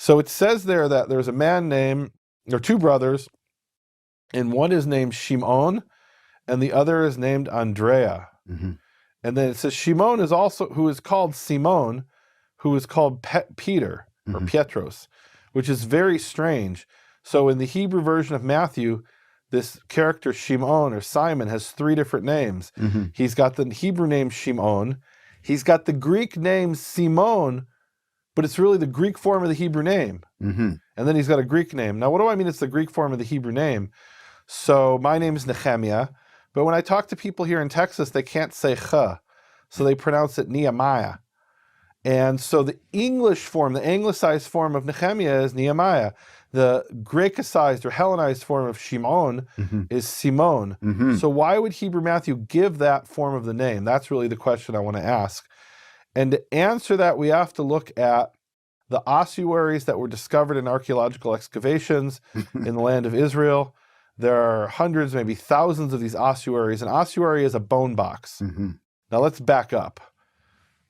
So it says there that there's a man named, there are two brothers, and one is named Shimon, and the other is named Andrea. Mm-hmm. And then it says Shimon is also, who is called Simon, who is called Peter, or Mm-hmm. Pietros, which is very strange. So in the Hebrew version of Matthew, this character Shimon or Simon has three different names. Mm-hmm. He's got the Hebrew name Shimon. He's got the Greek name Simon, but it's really the Greek form of the Hebrew name. Mm-hmm. And then he's got a Greek name. Now, what do I mean it's the Greek form of the Hebrew name? So my name is Nehemia, but when I talk to people here in Texas, they can't say ch, so they pronounce it Nehemiah. And so the English form, the anglicized form of Nehemia is Nehemiah. The Grecicized or Hellenized form of Shimon Mm-hmm. is Simon. Mm-hmm. So why would Hebrew Matthew give that form of the name? That's really the question I want to ask. And to answer that, we have to look at the ossuaries that were discovered in archaeological excavations in the land of Israel. There are hundreds, maybe thousands of these ossuaries. An ossuary is a bone box. Mm-hmm. Now let's back up.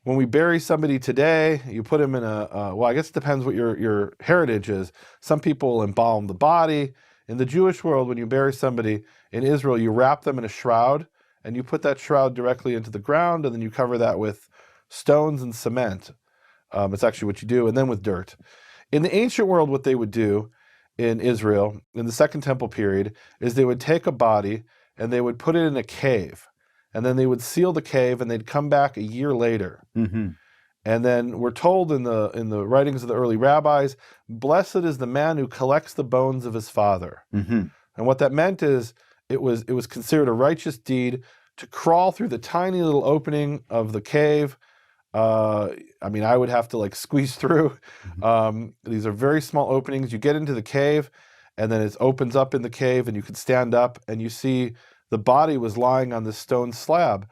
When we bury somebody today, you put them in well, I guess it depends what your heritage is. Some people will embalm the body. In the Jewish world, when you bury somebody in Israel, you wrap them in a shroud, and you put that shroud directly into the ground, and then you cover that with stones and cement. It's actually what you do, and then with dirt. In the ancient world, what they would do in Israel, in the Second Temple period, is they would take a body, and they would put it in a cave. And then they would seal the cave, and they'd come back a year later. Mm-hmm. And then we're told in the writings of the early rabbis, blessed is the man who collects the bones of his father. Mm-hmm. And what that meant is it was considered a righteous deed to crawl through the tiny little opening of the cave. I mean, I would have to like squeeze through. These are very small openings. You get into the cave, and then it opens up in the cave, and you can stand up, and you see the body was lying on this stone slab,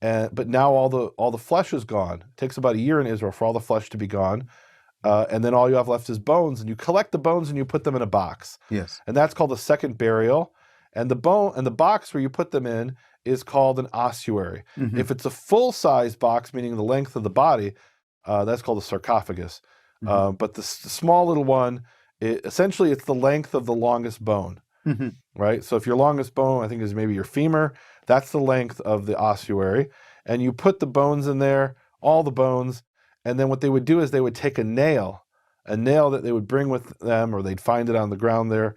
but now all the flesh is gone. It takes about a year in Israel for all the flesh to be gone, and then all you have left is bones, and you collect the bones and you put them in a box. Yes. And that's called a second burial. And the box where you put them in is called an ossuary. Mm-hmm. If it's a full-size box, meaning the length of the body, that's called a sarcophagus. Mm-hmm. But the small little one, essentially it's the length of the longest bone. Mm-hmm. Right? So if your longest bone, I think, is maybe your femur, that's the length of the ossuary. And you put the bones in there, all the bones, and then what they would do is they would take a nail that they would bring with them, or they'd find it on the ground there,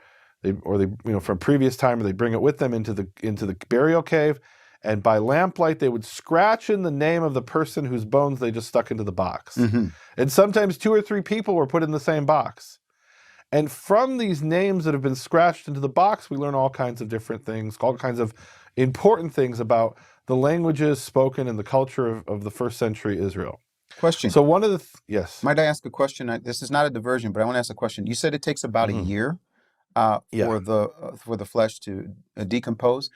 from previous time, or they'd bring it with them into the burial cave, and by lamplight they would scratch in the name of the person whose bones they just stuck into the box. Mm-hmm. And sometimes 2 or 3 people were put in the same box. And from these names that have been scratched into the box, we learn all kinds of different things, all kinds of important things about the languages spoken in the culture of the first century Israel. Question. So one of the, yes. Might I ask a question? This is not a diversion, but I want to ask a question. You said it takes about a year for the flesh to decompose.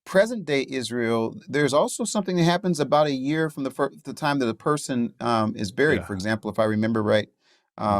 Present day Israel, there's also something that happens about a year from the time that a person is buried. For example, if I remember right,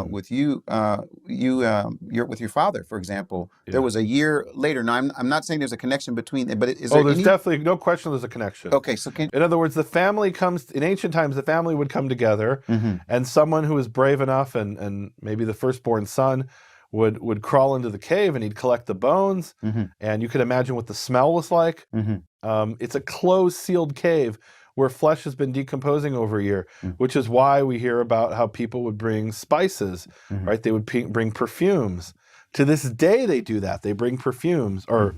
with you, with your father, for example, there was a year later. Now, I'm not saying there's a connection between it, but is there? There's definitely no question. There's a connection. Okay, so in other words, the family comes in ancient times. The family would come together, and someone who was brave enough, and maybe the firstborn son, would crawl into the cave, and he'd collect the bones, and you could imagine what the smell was like. It's a closed, sealed cave where flesh has been decomposing over a year, which is why we hear about how people would bring spices, right? They would bring perfumes. To this day, they do that. They bring perfumes, or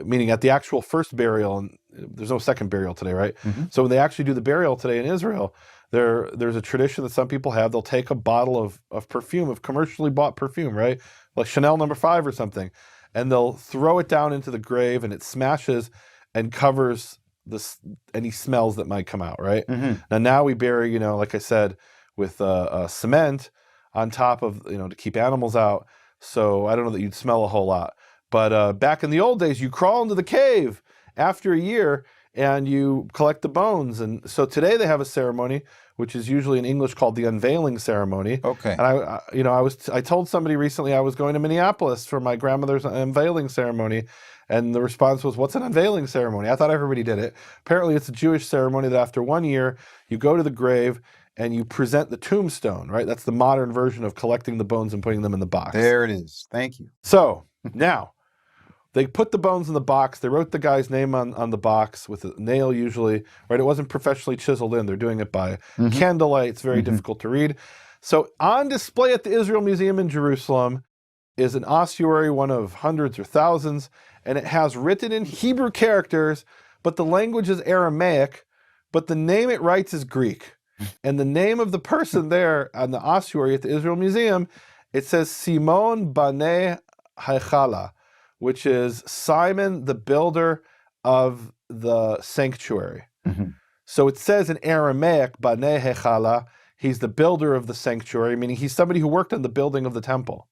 meaning at the actual first burial, and there's no second burial today, right? So when they actually do the burial today in Israel, there's a tradition that some people have. They'll take a bottle of perfume, of commercially bought perfume, right? Like Chanel No. 5 or something, and they'll throw it down into the grave, and it smashes and covers any smells that might come out, right? Now we bury, like I said, with cement on top of, to keep animals out. So I don't know that you'd smell a whole lot. But back in the old days, you crawl into the cave after a year and you collect the bones. And so today they have a ceremony, which is usually in English called the unveiling ceremony. Okay. And I told somebody recently I was going to Minneapolis for my grandmother's unveiling ceremony. And the response was, what's an unveiling ceremony? I thought everybody did it. Apparently it's a Jewish ceremony that after 1 year, you go to the grave and you present the tombstone, right? That's the modern version of collecting the bones and putting them in the box. There it is. Thank you. So now they put the bones in the box. They wrote the guy's name on the box with a nail usually, right? It wasn't professionally chiseled in. They're doing it by candlelight. It's very difficult to read. So on display at the Israel Museum in Jerusalem is an ossuary, one of hundreds or thousands, and it has written in Hebrew characters, but the language is Aramaic, but the name it writes is Greek. And the name of the person there on the ossuary at the Israel Museum, it says Simon Baneh Haichala, which is Simon, the builder of the sanctuary. So it says in Aramaic, Baneh Haichala, he's the builder of the sanctuary, meaning he's somebody who worked on the building of the temple.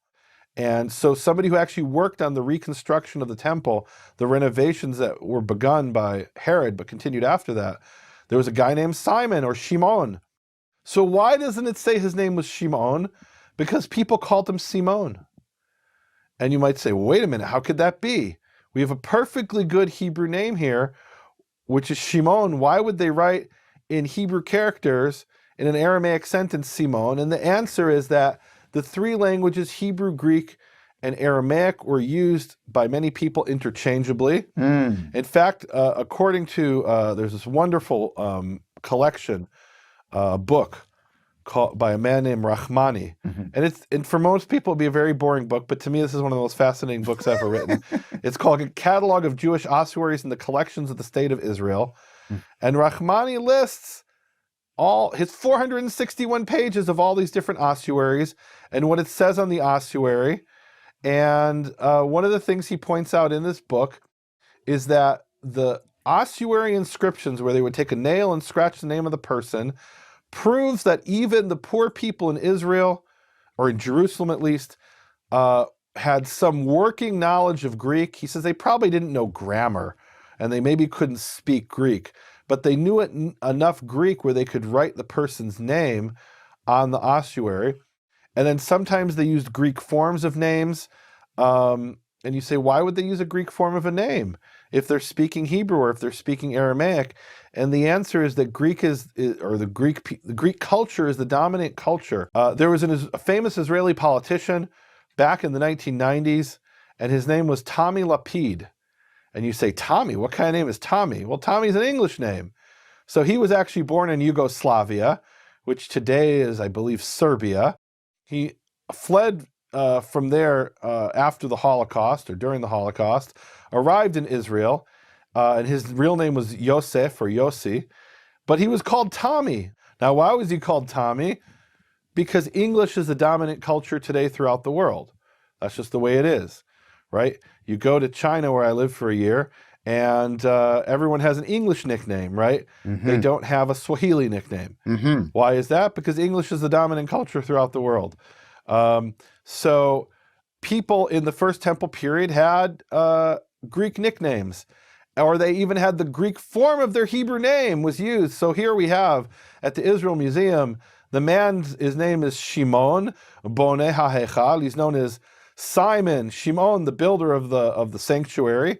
And so somebody who actually worked on the reconstruction of the temple, the renovations that were begun by Herod but continued after that, there was a guy named Simon or Shimon. So why doesn't it say his name was Shimon? Because people called him Simon. And you might say, well, wait a minute, how could that be? We have a perfectly good Hebrew name here, which is Shimon. Why would they write in Hebrew characters in an Aramaic sentence, Simon? And the answer is that the three languages, Hebrew, Greek, and Aramaic, were used by many people interchangeably. In fact, according to, there's this wonderful collection, book by a man named Rahmani. And for most people, it'd be a very boring book, but to me, this is one of the most fascinating books ever written. It's called A Catalog of Jewish Ossuaries and the Collections of the State of Israel. And Rahmani lists all his 461 pages of all these different ossuaries and what it says on the ossuary. And one of the things he points out in this book is that the ossuary inscriptions, where they would take a nail and scratch the name of the person, proves that even the poor people in Israel, or in Jerusalem at least, had some working knowledge of Greek. He says they probably didn't know grammar, and they maybe couldn't speak Greek, but they knew enough Greek where they could write the person's name on the ossuary. And then sometimes they used Greek forms of names. And you say, why would they use a Greek form of a name if they're speaking Hebrew or if they're speaking Aramaic? And the answer is that the Greek culture is the dominant culture. There was a famous Israeli politician back in the 1990s, and his name was Tommy Lapid. And you say, Tommy, what kind of name is Tommy? Well, Tommy's an English name. So he was actually born in Yugoslavia, which today is, I believe, Serbia. He fled from there after the Holocaust or during the Holocaust, arrived in Israel, and his real name was Yosef or Yossi, but he was called Tommy. Now, why was he called Tommy? Because English is the dominant culture today throughout the world. That's just the way it is, right? You go to China, where I lived for a year, and everyone has an English nickname, right? They don't have a Swahili nickname. Why is that? Because English is the dominant culture throughout the world. So people in the First Temple period had Greek nicknames, or they even had the Greek form of their Hebrew name was used. So here we have at the Israel Museum, his name is Shimon Boneh HaHeichal. He's known as Simon, Shimon, the builder of the sanctuary.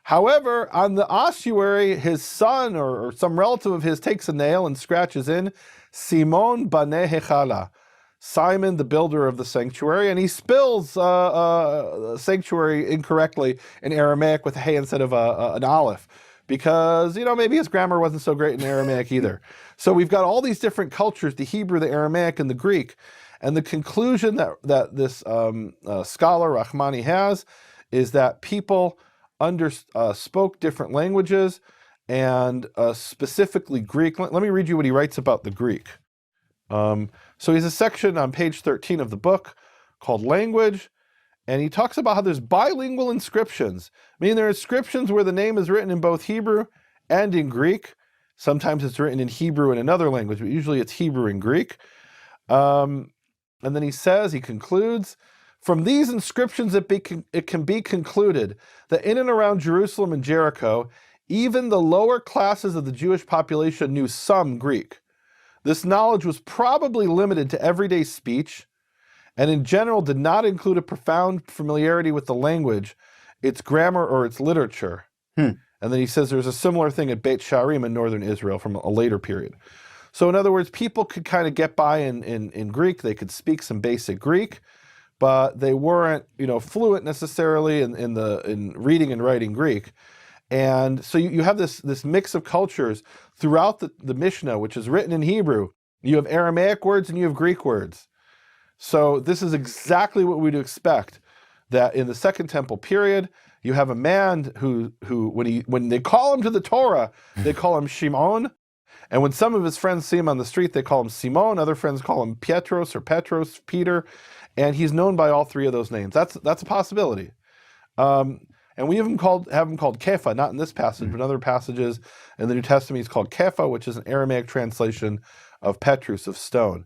However, on the ossuary, his son or some relative of his takes a nail and scratches in Simon Baneh Haichala, Simon, the builder of the sanctuary, and he spells sanctuary incorrectly in Aramaic with a hey instead of an aleph, because maybe his grammar wasn't so great in Aramaic either. So we've got all these different cultures: the Hebrew, the Aramaic, and the Greek. And the conclusion that this scholar Rahmani has is that people spoke different languages, and specifically Greek. Let me read you what he writes about the Greek. So he has a section on page 13 of the book called Language, and he talks about how there's bilingual inscriptions. There are inscriptions where the name is written in both Hebrew and in Greek. Sometimes it's written in Hebrew in another language, but usually it's Hebrew and Greek. And then he concludes, from these inscriptions it can be concluded that in and around Jerusalem and Jericho, even the lower classes of the Jewish population knew some Greek. This knowledge was probably limited to everyday speech, and in general did not include a profound familiarity with the language, its grammar, or its literature. And then he says there's a similar thing at Beit Sharim in northern Israel from a later period. So in other words, people could kind of get by in Greek. They could speak some basic Greek, but they weren't, fluent necessarily in reading and writing Greek. And so you have this mix of cultures throughout the Mishnah, which is written in Hebrew. You have Aramaic words and you have Greek words. So this is exactly what we'd expect, that in the Second Temple period, you have a man who when they call him to the Torah, they call him Shimon. And when some of his friends see him on the street, they call him Simon. Other friends call him Pietros or Petros, Peter. And he's known by all three of those names. That's a possibility. And we have him called Kepha, not in this passage, but in other passages in the New Testament, he's called Kepha, which is an Aramaic translation of Petrus, of stone.